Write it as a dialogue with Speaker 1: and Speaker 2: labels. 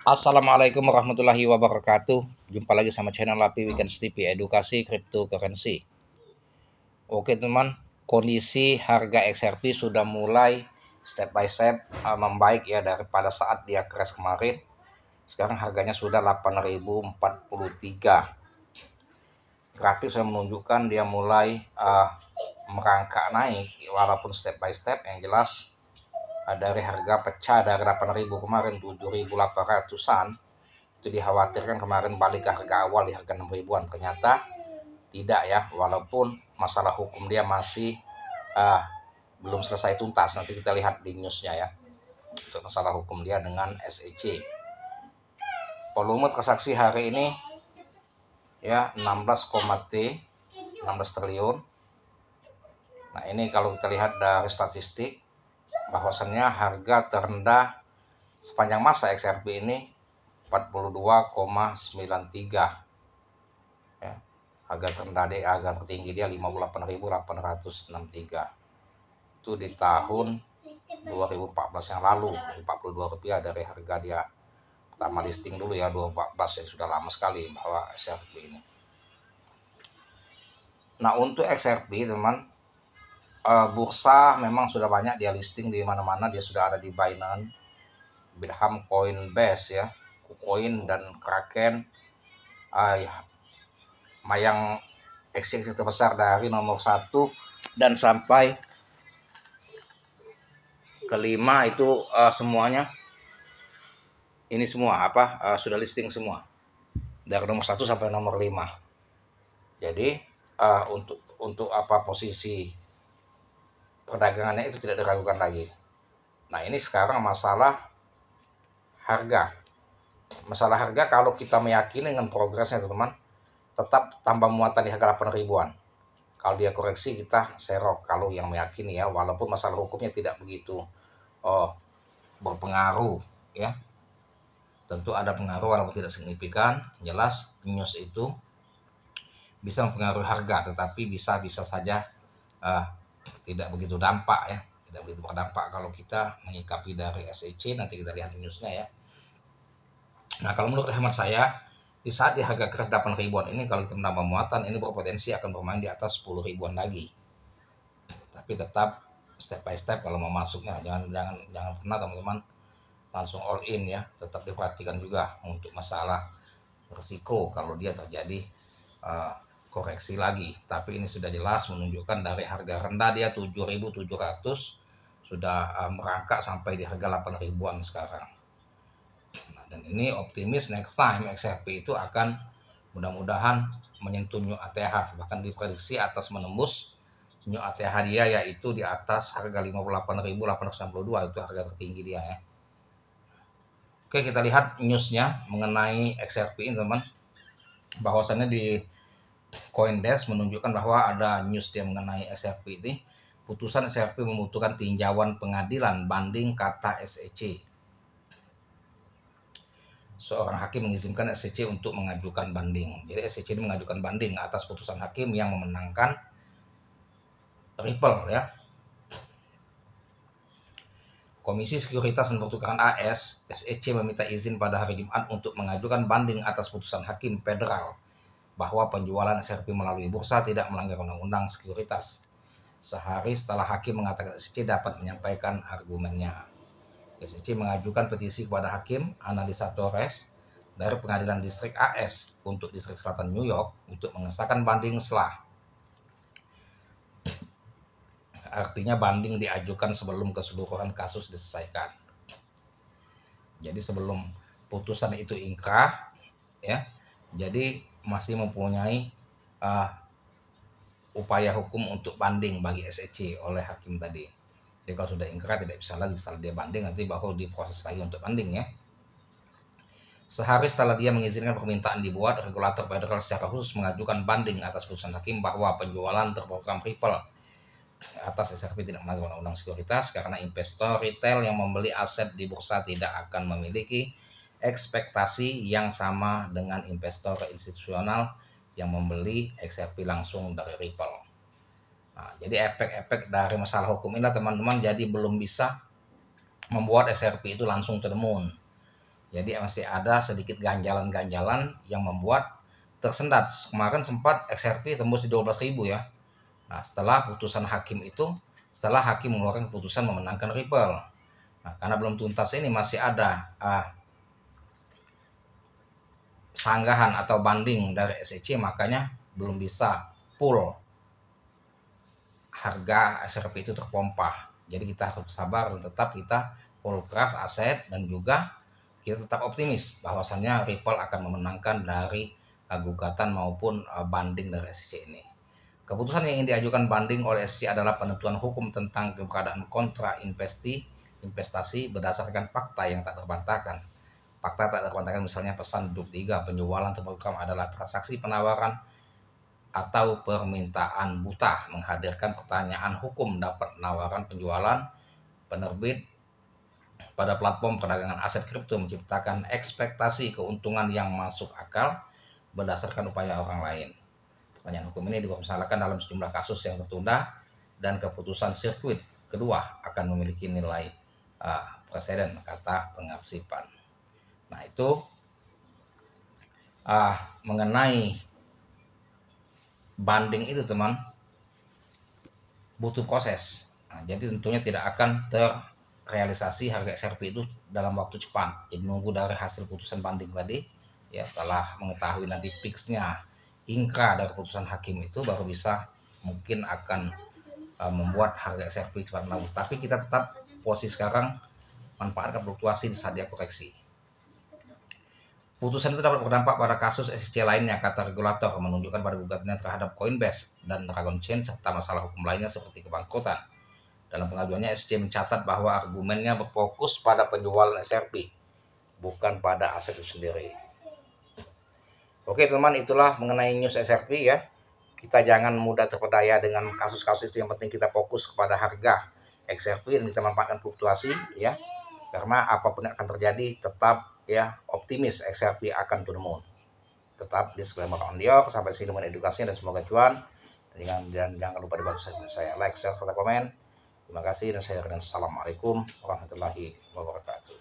Speaker 1: Assalamualaikum warahmatullahi wabarakatuh. Jumpa lagi sama channel Lapi Weekend TV Edukasi Cryptocurrency. Oke teman, kondisi harga XRP sudah mulai step by step membaik ya daripada saat dia crash kemarin. Sekarang harganya sudah 8.043. Grafik sudah menunjukkan dia mulai merangkak naik walaupun step by step. Yang jelas dari harga pecah dari 8.000 kemarin 7.800-an, itu dikhawatirkan kemarin balik ke harga awal di harga 6 ribuan. Ternyata tidak ya, walaupun masalah hukum dia masih belum selesai tuntas. Nanti kita lihat di newsnya ya, untuk masalah hukum dia dengan SEC. Volume transaksi hari ini ya 16 triliun. Nah ini kalau kita lihat dari statistik, bahwasannya harga terendah sepanjang masa XRP ini 42,93 ya. Harga terendah dia, harga tertinggi dia 58.863. Itu di tahun 2014 yang lalu, Rp42 dari harga dia pertama listing dulu ya 2014 ya, sudah lama sekali bahwa XRP ini. Nah untuk XRP teman, bursa memang sudah banyak dia listing di mana-mana, dia sudah ada di Binance, Bithumb, Coinbase ya, KuCoin dan Kraken. Yang exchange terbesar dari nomor 1 dan sampai kelima itu semuanya ini semua sudah listing semua dari nomor 1 sampai nomor 5. Jadi untuk posisi perdagangannya itu tidak diragukan lagi. Nah ini sekarang masalah harga. Masalah harga kalau kita meyakini dengan progresnya teman-teman, tetap tambah muatan di harga 8 ribuan. Kalau dia koreksi kita serok, kalau yang meyakini ya, walaupun masalah hukumnya tidak begitu berpengaruh ya. Tentu ada pengaruh walaupun tidak signifikan. Jelas news itu bisa mempengaruhi harga, tetapi bisa saja tidak begitu dampak ya, tidak begitu berdampak kalau kita menyikapi dari SEC. Nanti kita lihat newsnya ya. Nah kalau menurut hemat saya, di saat di harga crash 8 ribuan ini, kalau kita menambah muatan, ini berpotensi akan bermain di atas 10 ribuan lagi. Tapi tetap step by step kalau mau masuknya, jangan pernah teman-teman langsung all in ya. Tetap diperhatikan juga untuk masalah risiko kalau dia terjadi koreksi lagi. Tapi ini sudah jelas menunjukkan dari harga rendah dia 7.700 sudah merangkak sampai di harga 8 ribuan sekarang. Nah, dan ini optimis next time XRP itu akan mudah-mudahan menyentuh new ATH, bahkan diprediksi atas menembus new ATH dia, yaitu di atas harga 58.892, itu harga tertinggi dia ya. Oke, kita lihat newsnya mengenai XRP ini teman, bahwasannya di Coindesk menunjukkan bahwa ada news dia mengenai XRP ini. Putusan XRP membutuhkan tinjauan pengadilan banding, kata SEC. Seorang hakim mengizinkan SEC untuk mengajukan banding. Jadi SEC ini mengajukan banding atas putusan hakim yang memenangkan Ripple ya. Komisi Sekuritas dan Pertukaran AS, SEC meminta izin pada hari Jumat untuk mengajukan banding atas putusan hakim federal bahwa penjualan XRP melalui bursa tidak melanggar undang-undang sekuritas. Sehari setelah hakim mengatakan SEC dapat menyampaikan argumennya. SEC mengajukan petisi kepada hakim Analisa Torres dari Pengadilan Distrik AS untuk Distrik Selatan New York untuk mengesahkan banding setelah. Artinya banding diajukan sebelum keseluruhan kasus diselesaikan. Jadi sebelum putusan itu ingkrah ya, jadi masih mempunyai upaya hukum untuk banding bagi SEC oleh hakim tadi. Jadi kalau sudah ingkrah tidak bisa lagi, setelah dia banding nanti baru diproses lagi untuk banding ya. Sehari setelah dia mengizinkan permintaan dibuat, regulator federal secara khusus mengajukan banding atas putusan hakim bahwa penjualan terprogram Ripple atas XRP tidak melanggar undang-undang sekuritas karena investor retail yang membeli aset di bursa tidak akan memiliki ekspektasi yang sama dengan investor institusional yang membeli XRP langsung dari Ripple. Nah, jadi efek-efek dari masalah hukum ini teman-teman, jadi belum bisa membuat XRP itu langsung to the moon. Jadi masih ada sedikit ganjalan-ganjalan yang membuat tersendat. Kemarin sempat XRP tembus di 12.000 ya. Nah, setelah putusan hakim itu, setelah hakim mengeluarkan keputusan memenangkan Ripple. Nah, karena belum tuntas ini masih ada sanggahan atau banding dari SEC, makanya belum bisa full harga XRP itu terpompa. Jadi kita harus sabar dan tetap kita full keras aset, dan juga kita tetap optimis bahwasannya Ripple akan memenangkan dari gugatan maupun banding dari SEC ini. Keputusan yang ingin diajukan banding oleh SEC adalah penentuan hukum tentang keberadaan kontra investasi berdasarkan fakta yang tak terbantahkan. Fakta tak terbantahkan misalnya pesan 23 penjualan terprogram adalah transaksi penawaran atau permintaan buta, menghadirkan pertanyaan hukum dapat penawaran penjualan penerbit pada platform perdagangan aset kripto menciptakan ekspektasi keuntungan yang masuk akal berdasarkan upaya orang lain. Pertanyaan hukum ini dipermasalahkan dalam sejumlah kasus yang tertunda, dan keputusan sirkuit kedua akan memiliki nilai presiden, kata pengarsipan. Nah, itu mengenai banding itu teman, butuh proses. Nah, jadi tentunya tidak akan terrealisasi harga XRP itu dalam waktu cepat. Jadi nunggu dari hasil putusan banding tadi ya, setelah mengetahui nanti fixnya ingkrah dari keputusan hakim itu, baru bisa mungkin akan membuat harga XRP cepat naik. Tapi kita tetap posisi sekarang manfaatkan fluktuasi di saat dia koreksi. Putusan itu dapat berdampak pada kasus SEC lainnya, kata regulator, menunjukkan pada gugatannya terhadap Coinbase dan Dragon Chain serta masalah hukum lainnya seperti kebangkrutan. Dalam pengajuannya, SEC mencatat bahwa argumennya berfokus pada penjualan XRP, bukan pada aset itu sendiri. Oke teman, itulah mengenai news XRP ya. Kita jangan mudah terpedaya dengan kasus-kasus itu, yang penting kita fokus kepada harga XRP dan kita manfaatkan fluktuasi ya. Karena apapun yang akan terjadi, tetap ya optimis XRP akan to the moon. Tetap disclaimer on Dior. Sampai sini dengan edukasinya dan semoga cuan. Dan jangan lupa dibantu saya like, share, serta komen. Terima kasih dan saya Assalamualaikum warahmatullahi wabarakatuh.